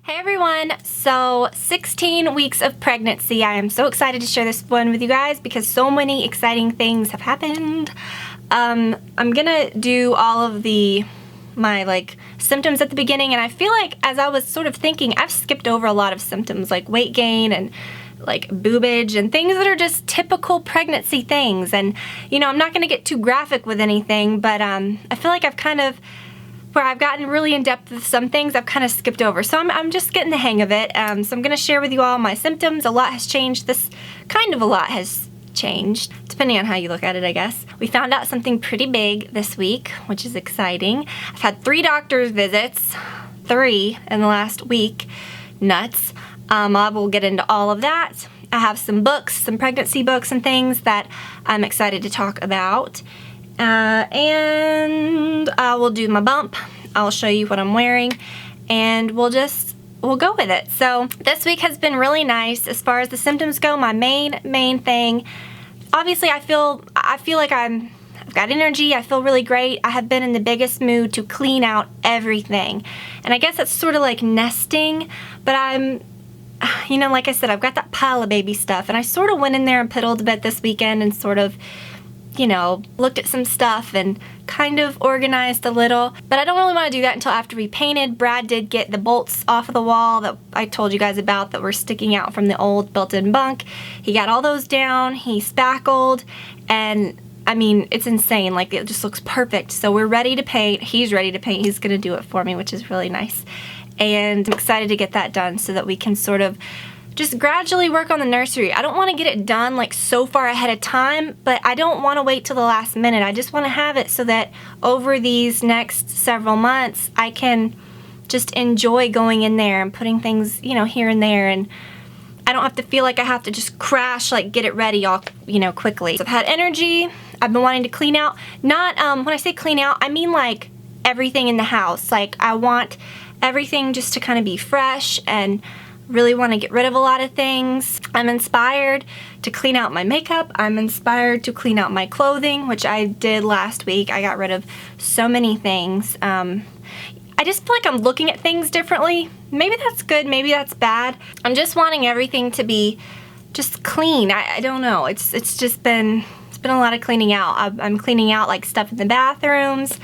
Hey everyone, so 16 weeks of pregnancy. I am so excited to share this one with you guys because so many exciting things have happened. I'm gonna do all of my symptoms at the beginning, and I feel like as I was sort of thinking, I've skipped over a lot of symptoms like weight gain and like boobage and things that are just typical pregnancy things. And you know, I'm not gonna get too graphic with anything, but I feel like where I've gotten really in depth with some things, I've kind of skipped over. So I'm just getting the hang of it. So I'm going to share with you all my symptoms. A lot has changed. A lot has changed, depending on how you look at it, I guess. We found out something pretty big this week, which is exciting. I've had 3 doctor's visits, 3 in the last week. Nuts. I will get into all of that. I have some books, some pregnancy books and things that I'm excited to talk about. And I will do my bump. I'll show you what I'm wearing, and we'll go with it. So this week has been really nice as far as the symptoms go. My main thing, obviously I feel like I've got energy. I feel really great. I have been in the biggest mood to clean out everything, and I guess that's sort of like nesting, but like I said, I've got that pile of baby stuff, and I sort of went in there and piddled a bit this weekend and sort of, looked at some stuff and kind of organized a little. But I don't really want to do that until after we painted. Brad did get the bolts off of the wall that I told you guys about that were sticking out from the old built-in bunk. He got all those down, he spackled, and I mean, it's insane. Like, it just looks perfect. So we're ready to paint. He's ready to paint. He's gonna do it for me, which is really nice. And I'm excited to get that done so that we can sort of just gradually work on the nursery. I don't want to get it done like so far ahead of time, but I don't want to wait till the last minute. I just want to have it so that over these next several months, I can just enjoy going in there and putting things, here and there, and I don't have to feel like I have to just crash, like get it ready all, quickly. So I've had energy. I've been wanting to clean out. Not, when I say clean out, I mean like everything in the house. Like, I want everything just to kind of be fresh, and really want to get rid of a lot of things. I'm inspired to clean out my makeup. I'm inspired to clean out my clothing, which I did last week. I got rid of so many things. I just feel like I'm looking at things differently. Maybe that's good, maybe that's bad. I'm just wanting everything to be just clean. I don't know. It's been a lot of cleaning out. I'm cleaning out like stuff in the bathrooms.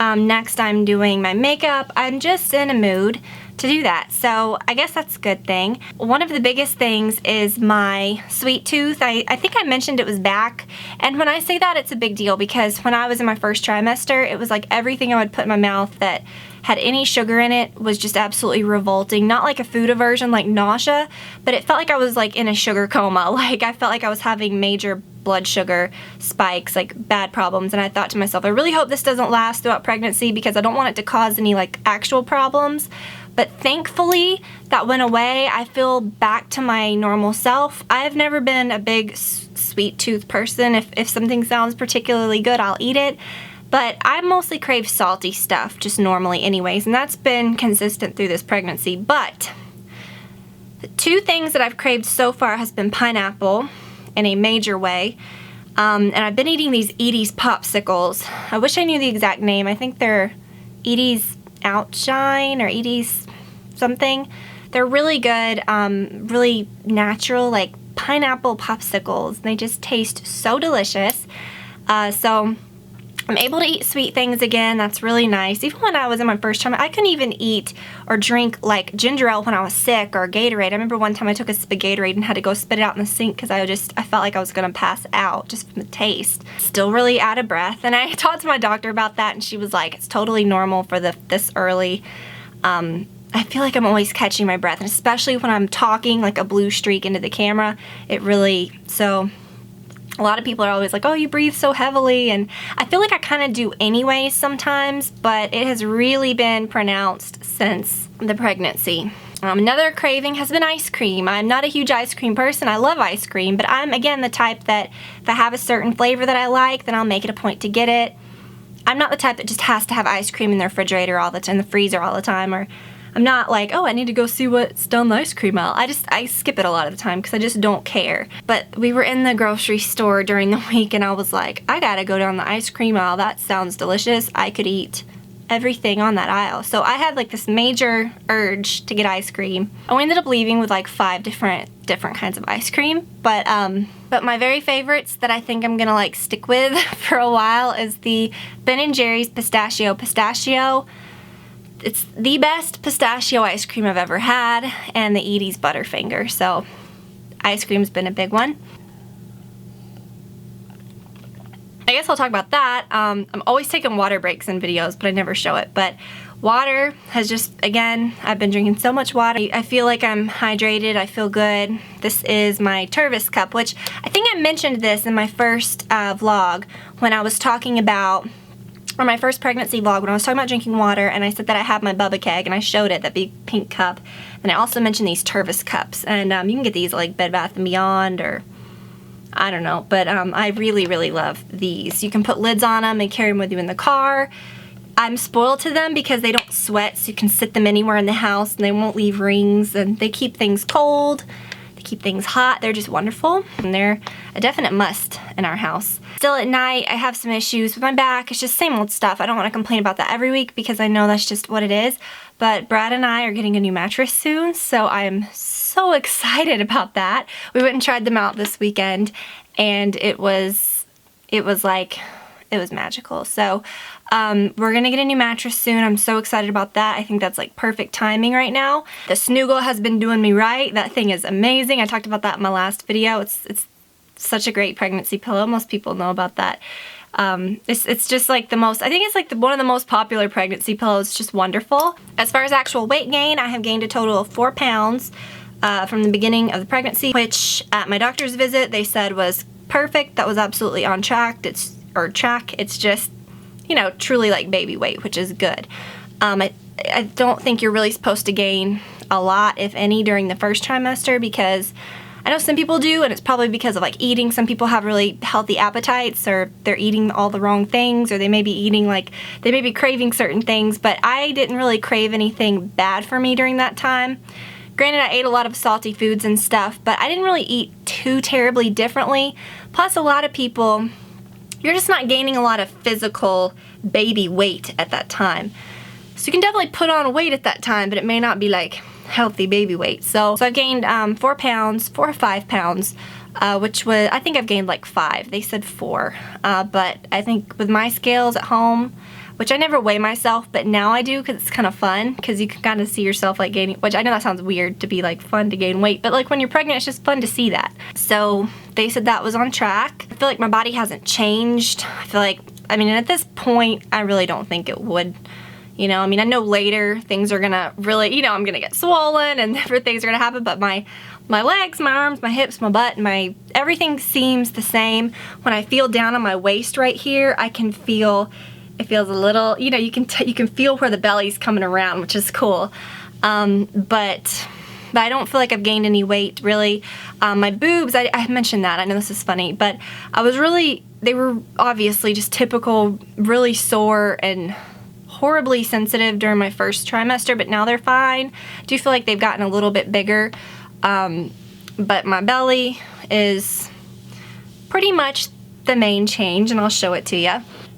Next I'm doing my makeup. I'm just in a mood to do that. So I guess that's a good thing. One of the biggest things is my sweet tooth. I think I mentioned it was back. And when I say that, it's a big deal because when I was in my first trimester, it was like everything I would put in my mouth that had any sugar in it was just absolutely revolting. Not like a food aversion, like nausea, but it felt like I was like in a sugar coma. Like, I felt like I was having major blood sugar spikes, like bad problems. And I thought to myself, I really hope this doesn't last throughout pregnancy because I don't want it to cause any like actual problems. But thankfully that went away. I feel back to my normal self. I've never been a big sweet tooth person. If something sounds particularly good, I'll eat it. But I mostly crave salty stuff, just normally anyways, and that's been consistent through this pregnancy. But the 2 things that I've craved so far has been pineapple in a major way, and I've been eating these Edie's popsicles. I wish I knew the exact name. I think they're Edie's Outshine or Edie's something. They're really good, really natural, like pineapple popsicles. They just taste so delicious. So I'm able to eat sweet things again. That's really nice. Even when I was in my first time, I couldn't even eat or drink like ginger ale when I was sick, or Gatorade. I remember one time I took a sip of Gatorade and had to go spit it out in the sink because I felt like I was gonna pass out just from the taste. Still really out of breath. And I talked to my doctor about that, and she was like, it's totally normal for this early. I feel like I'm always catching my breath, and especially when I'm talking like a blue streak into the camera, so a lot of people are always like, oh, you breathe so heavily, and I feel like I kind of do anyway sometimes, but it has really been pronounced since the pregnancy. Another craving has been ice cream. I'm not a huge ice cream person. I love ice cream, but I'm, again, the type that if I have a certain flavor that I like, then I'll make it a point to get it. I'm not the type that just has to have ice cream in the refrigerator all the time, in the freezer all the time, or I'm not like, oh, I need to go see what's done the ice cream aisle. I skip it a lot of the time because I just don't care. But we were in the grocery store during the week, and I was like, I gotta go down the ice cream aisle. That sounds delicious. I could eat everything on that aisle. So I had like this major urge to get ice cream. I ended up leaving with like 5 different kinds of ice cream. But my very favorites that I think I'm gonna like stick with for a while is the Ben & Jerry's Pistachio. It's the best pistachio ice cream I've ever had, and the Edie's Butterfinger. So ice cream's been a big one. I guess I'll talk about that. I'm always taking water breaks in videos, but I never show it. But water has just, again, I've been drinking so much water. I feel like I'm hydrated. I feel good. This is my Tervis cup, which I think I mentioned this in my first vlog when I was talking about, or my first pregnancy vlog, when I was talking about drinking water, and I said that I have my Bubba keg, and I showed it, that big pink cup. And I also mentioned these Tervis cups. And you can get these at like Bed Bath & Beyond, or I don't know, but I really, really love these. You can put lids on them and carry them with you in the car. I'm spoiled to them because they don't sweat, so you can sit them anywhere in the house and they won't leave rings, and they keep things cold, they keep things hot. They're just wonderful, and they're a definite must in our house. Still at night, I have some issues with my back. It's just same old stuff. I don't want to complain about that every week because I know that's just what it is, but Brad and I are getting a new mattress soon, so I'm so excited about that. We went and tried them out this weekend, and it was magical. So we're gonna get a new mattress soon. I'm so excited about that. I think that's like perfect timing right now. The Snuggle has been doing me right. That thing is amazing. I talked about that in my last video. It's such a great pregnancy pillow. Most people know about that. It's just like the most, I think it's like one of the most popular pregnancy pillows. It's just wonderful. As far as actual weight gain, I have gained a total of 4 pounds from the beginning of the pregnancy, which at my doctor's visit they said was perfect. That was absolutely on track. It's just, you know, truly like baby weight, which is good. I don't think you're really supposed to gain a lot, if any, during the first trimester, because I know some people do, and it's probably because of like eating. Some people have really healthy appetites, or they're eating all the wrong things, or they may be eating like, they may be craving certain things, but I didn't really crave anything bad for me during that time. Granted, I ate a lot of salty foods and stuff, but I didn't really eat too terribly differently. Plus, a lot of people, you're just not gaining a lot of physical baby weight at that time. So you can definitely put on weight at that time, but it may not be like healthy baby weight. So I've gained 4 or 5 pounds, which was, I think I've gained like 5. They said 4, but I think with my scales at home, which I never weigh myself, but now I do because it's kind of fun, because you can kind of see yourself like gaining, which I know that sounds weird to be like fun to gain weight, but like when you're pregnant, it's just fun to see that. So they said that was on track. I feel like my body hasn't changed. I feel like, I mean, at this point, I really don't think it would. You know, I mean, I know later things are gonna really, you know, I'm gonna get swollen and different things are gonna happen, but my legs, my arms, my hips, my butt, everything seems the same. When I feel down on my waist right here, I can feel, it feels a little, you know, you can feel where the belly's coming around, which is cool. But I don't feel like I've gained any weight, really. My boobs, I mentioned that, I know this is funny, but they were obviously just typical, really sore and horribly sensitive during my first trimester, but now they're fine. I do feel like they've gotten a little bit bigger, but my belly is pretty much the main change, and I'll show it to you.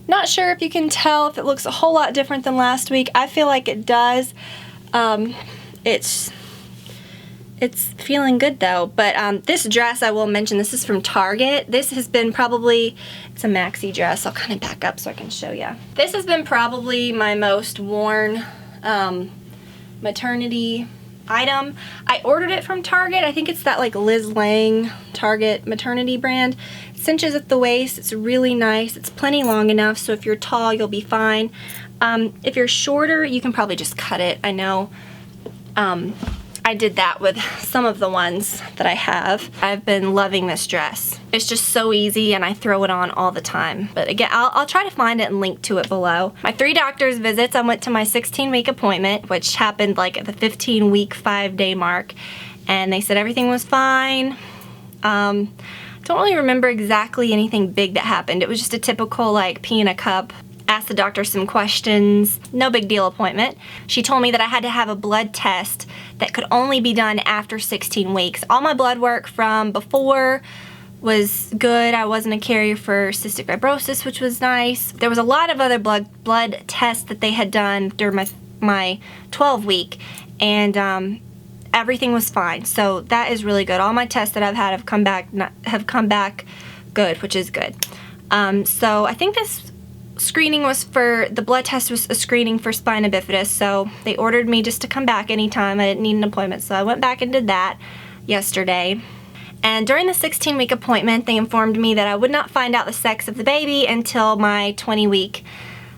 Not sure if you can tell if it looks a whole lot different than last week. I feel like it does. It's feeling good though, but this dress, I will mention, this is from Target. This has been probably, it's a maxi dress. I'll kind of back up so I can show you. This has been probably my most worn maternity item. I ordered it from Target. I think it's that like Liz Lang Target maternity brand. It cinches at the waist. It's really nice. It's plenty long enough, so if you're tall, you'll be fine. If you're shorter, you can probably just cut it. I know I did that with some of the ones that I have. I've been loving this dress. It's just so easy, and I throw it on all the time. But again, I'll try to find it and link to it below. My 3 doctor's visits, I went to my 16-week appointment, which happened like at the 15-week, 5-day mark, and they said everything was fine. Don't really remember exactly anything big that happened. It was just a typical like pee in a cup, asked the doctor some questions, no big deal appointment. She told me that I had to have a blood test that could only be done after 16 weeks. All my blood work from before was good. I wasn't a carrier for cystic fibrosis, which was nice. There was a lot of other blood tests that they had done during my 12-week, and everything was fine. So that is really good. All my tests that I've had have come back good, which is good. So I think this screening was the blood test was a screening for spina bifida, so they ordered me just to come back anytime. I didn't need an appointment, so I went back and did that yesterday. And during the 16-week appointment, they informed me that I would not find out the sex of the baby until my 20-week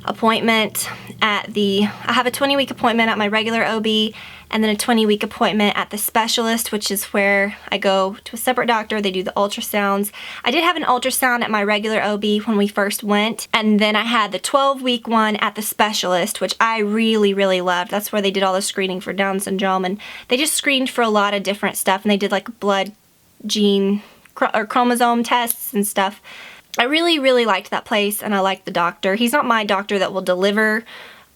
appointment I have a 20-week appointment at my regular OB, and then a 20-week appointment at the specialist, which is where I go to a separate doctor. They do the ultrasounds. I did have an ultrasound at my regular OB when we first went, and then I had the 12-week one at the specialist, which I really, really loved. That's where they did all the screening for Down syndrome, and they just screened for a lot of different stuff, and they did like blood, gene, or chromosome tests and stuff. I really, really liked that place, and I liked the doctor. He's not my doctor that will deliver.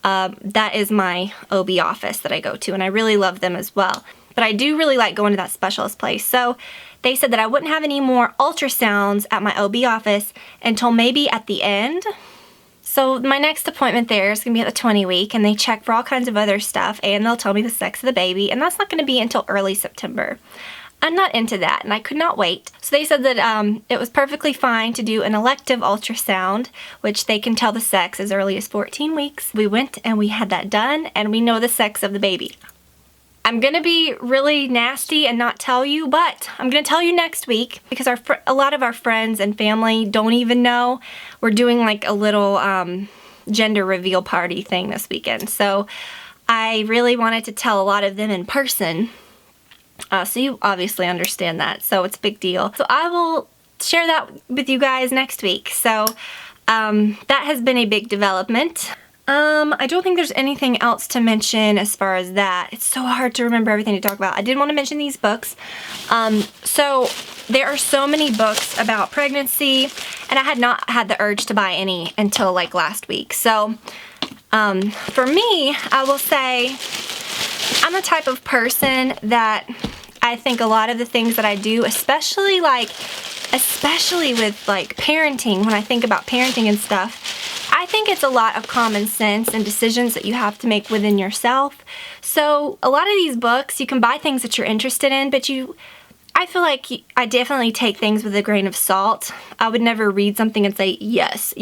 That is my OB office that I go to, and I really love them as well. But I do really like going to that specialist place. So they said that I wouldn't have any more ultrasounds at my OB office until maybe at the end. So my next appointment there is going to be at the 20-week, and they check for all kinds of other stuff, and they'll tell me the sex of the baby, and that's not going to be until early September. I'm not into that, and I could not wait. So they said that it was perfectly fine to do an elective ultrasound, which they can tell the sex as early as 14 weeks. We went and we had that done, and we know the sex of the baby. I'm going to be really nasty and not tell you, but I'm going to tell you next week, because a lot of our friends and family don't even know. We're doing like a little gender reveal party thing this weekend. So I really wanted to tell a lot of them in person. So you obviously understand that, so it's a big deal. So I will share that with you guys next week. So that has been a big development. I don't think there's anything else to mention as far as that. It's so hard to remember everything to talk about. I did want to mention these books. So there are so many books about pregnancy, and I had not had the urge to buy any until like last week. So for me, I will say I'm the type of person that I think a lot of the things that I do, especially with like parenting, when I think about parenting and stuff, I think it's a lot of common sense and decisions that you have to make within yourself. So a lot of these books, you can buy things that you're interested in, but I feel like I definitely take things with a grain of salt. I would never read something and say, yes,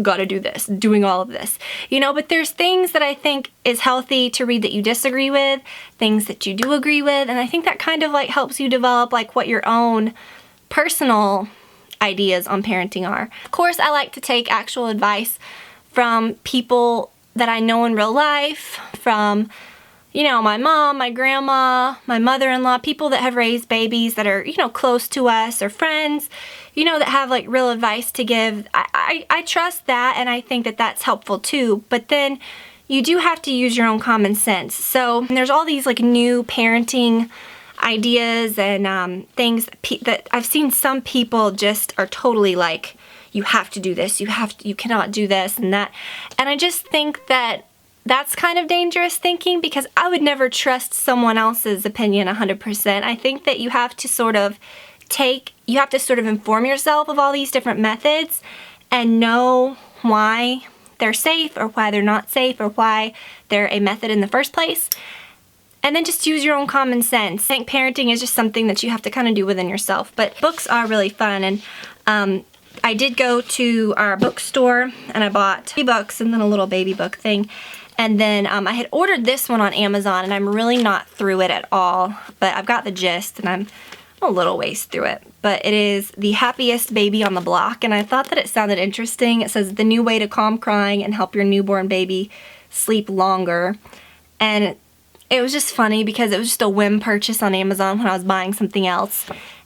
gotta do this, doing all of this. You know, but there's things that I think is healthy to read that you disagree with, things that you do agree with, and I think that kind of like helps you develop like what your own personal ideas on parenting are. Of course, I like to take actual advice from people that I know in real life, from you know, my mom, my grandma, my mother-in-law, people that have raised babies that are, you know, close to us, or friends, you know, that have like real advice to give. I trust that, and I think that that's helpful too. But then you do have to use your own common sense. So there's all these like new parenting ideas and things that I've seen some people just are totally like, you have to do this, you cannot do this and that. And I just think that that's kind of dangerous thinking, because I would never trust someone else's opinion 100%. I think that you have to sort of inform yourself of all these different methods and know why they're safe or why they're not safe or why they're a method in the first place. And then just use your own common sense. I think parenting is just something that you have to kind of do within yourself. But books are really fun, and I did go to our bookstore and I bought 3 books and then a little baby book thing. And then I had ordered this one on Amazon, and I'm really not through it at all, but I've got the gist, and I'm a little ways through it. But it is The Happiest Baby on the Block, and I thought that it sounded interesting. It says, the new way to calm crying and help your newborn baby sleep longer. And it was just funny because it was just a whim purchase on Amazon when I was buying something else.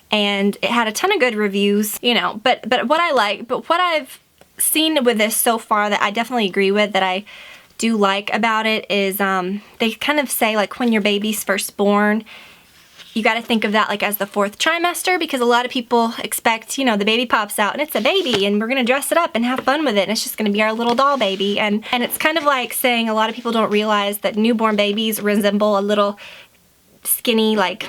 And it had a ton of good reviews, you know, but what I've seen with this so far that I definitely agree with, that I do like about it, is they kind of say like when your baby's first born, you got to think of that like as the 4th trimester, because a lot of people expect, you know, the baby pops out and it's a baby and we're going to dress it up and have fun with it and it's just going to be our little doll baby. And it's kind of like saying a lot of people don't realize that newborn babies resemble a little skinny like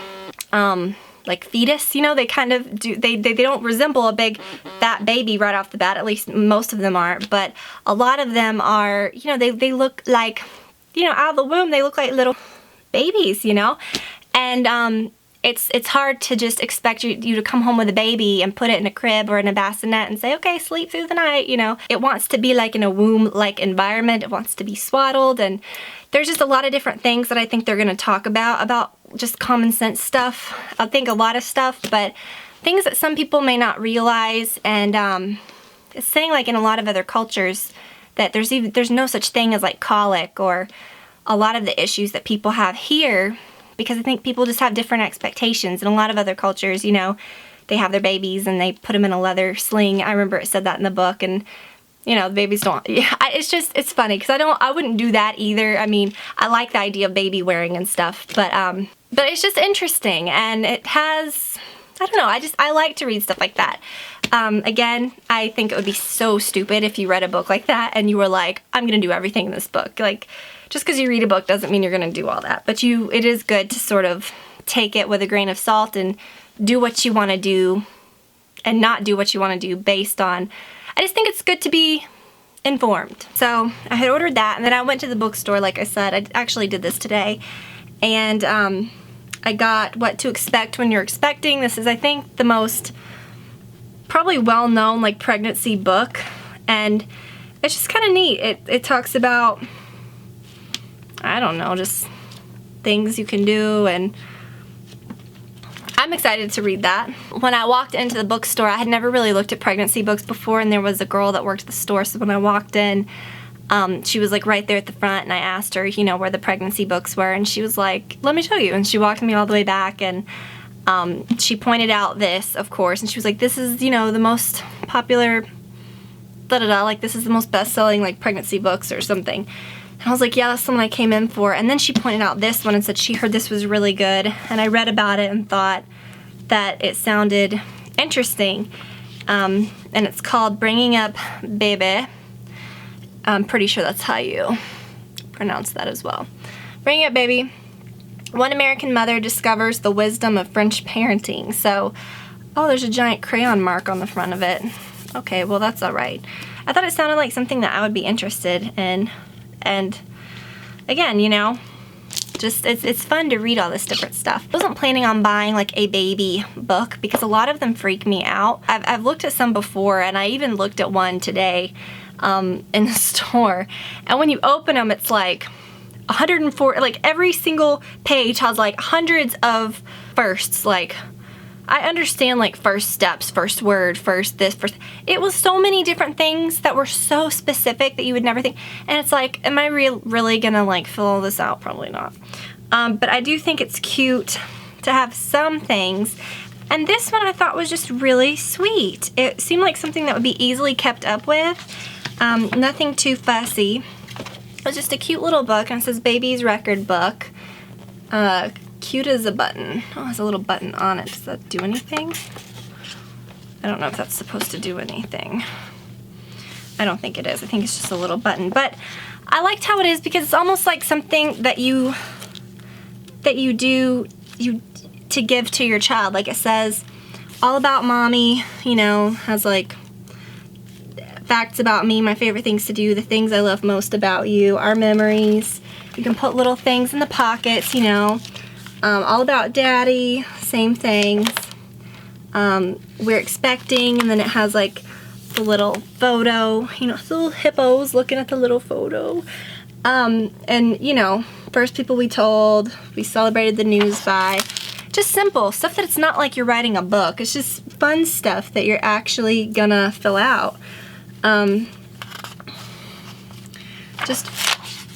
like fetus, you know, they kind of do, they don't resemble a big fat baby right off the bat, at least most of them aren't, but a lot of them are, you know, they look like, you know, out of the womb, they look like little babies, you know, and it's hard to just expect you to come home with a baby and put it in a crib or in a bassinet and say, okay, sleep through the night, you know. It wants to be like in a womb-like environment. It wants to be swaddled, and there's just a lot of different things that I think they're gonna talk about just common sense stuff. I think a lot of stuff, but things that some people may not realize, and it's saying like in a lot of other cultures that there's no such thing as like colic or a lot of the issues that people have here, because I think people just have different expectations. In a lot of other cultures, you know, they have their babies and they put them in a leather sling. I remember it said that in the book, and you know, the babies don't, yeah, it's funny because I wouldn't do that either. I mean, I like the idea of baby wearing and stuff, but it's just interesting, and it has, I don't know, I like to read stuff like that. Again, I think it would be so stupid if you read a book like that and you were like, I'm gonna do everything in this book. Like, just because you read a book doesn't mean you're gonna do all that, but it is good to sort of take it with a grain of salt and do what you want to do and not do what you want to do based on, I just think it's good to be informed. So I had ordered that, and then I went to the bookstore, like I said. I actually did this today, and I got What to Expect When You're Expecting. This is, I think, the most probably well-known like pregnancy book, and it's just kind of neat. It talks about, I don't know, just things you can do, and I'm excited to read that. When I walked into the bookstore, I had never really looked at pregnancy books before, and there was a girl that worked at the store, so when I walked in, she was like right there at the front, and I asked her, you know, where the pregnancy books were, and she was like, let me show you, and she walked me all the way back, and she pointed out this, of course, and she was like, this is, you know, the most popular, like this is the most best-selling like pregnancy books or something. And I was like, yeah, that's the one I came in for. And then she pointed out this one and said she heard this was really good. And I read about it and thought that it sounded interesting. And it's called Bringing Up Baby. I'm pretty sure that's how you pronounce that as well. Bringing Up Baby. One American mother discovers the wisdom of French parenting. So, oh, there's a giant crayon mark on the front of it. Okay, well, that's all right. I thought it sounded like something that I would be interested in. And again, you know, just it's fun to read all this different stuff. I wasn't planning on buying like a baby book because a lot of them freak me out. I've looked at some before, and I even looked at one today in the store. And when you open them, it's like 104, like every single page has like hundreds of firsts. Like, I understand like first steps, first word, first this, first. It was so many different things that were so specific that you would never think. And it's like, am I really gonna like fill all this out? Probably not. But I do think it's cute to have some things. And this one I thought was just really sweet. It seemed like something that would be easily kept up with. Nothing too fussy. It was just a cute little book, and it says Baby's Record Book. Cute as a button. Oh, it has a little button on it. Does that do anything? I don't know if that's supposed to do anything. I don't think it is. I think it's just a little button. But I liked how it is because it's almost like something that you do to give to your child. Like it says, all about mommy, you know, has like facts about me, my favorite things to do, the things I love most about you, our memories. You can put little things in the pockets, you know. All about daddy, same things. We're expecting, and then it has like the little photo, you know, the little hippos looking at the little photo. And you know, first people we told, we celebrated the news by. Just simple stuff that it's not like you're writing a book. It's just fun stuff that you're actually gonna fill out. Just,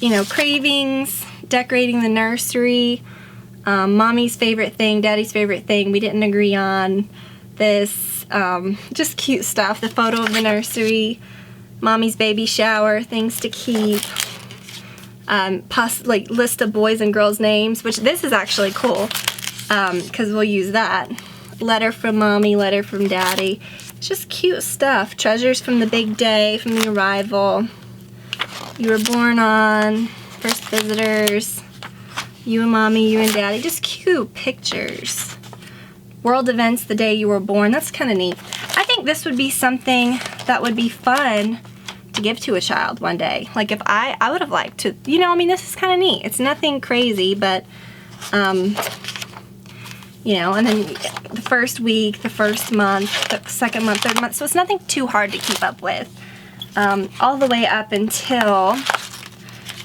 you know, cravings, decorating the nursery, mommy's favorite thing, daddy's favorite thing, we didn't agree on this, just cute stuff, the photo of the nursery, mommy's baby shower, things to keep, like list of boys and girls names, which this is actually cool, because we'll use that, letter from mommy, letter from daddy, it's just cute stuff, treasures from the big day, from the arrival, you were born on, first visitors, you and mommy, you and daddy, just cute pictures. world events the day you were born. That's kind of neat. I think this would be something that would be fun to give to a child one day. Like if I would have liked to, you know, I mean, this is kind of neat. It's nothing crazy, but, you know, and then the first week, the first month, the second month, third month. So it's nothing too hard to keep up with. All the way up until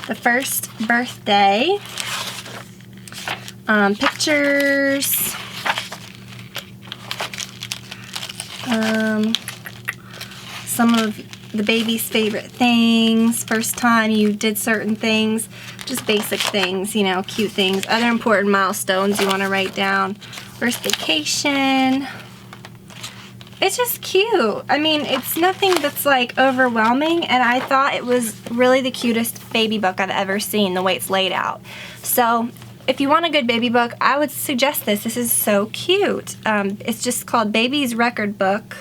the first birthday. Pictures. Some of the baby's favorite things, first time you did certain things, just basic things, you know, cute things, other important milestones you want to write down, first vacation. It's just cute. I mean, it's nothing that's like overwhelming, and I thought it was really the cutest baby book I've ever seen, the way it's laid out. So if you want a good baby book, I would suggest this. This is so cute. It's just called Baby's Record Book.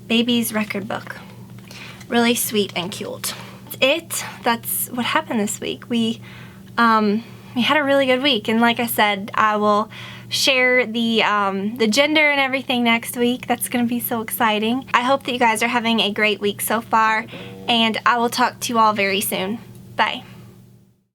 Baby's Record Book. Really sweet and cute. That's what happened this week. We had a really good week, and like I said, I will share the gender and everything next week. That's gonna be so exciting. I hope that you guys are having a great week so far, and I will talk to you all very soon. Bye.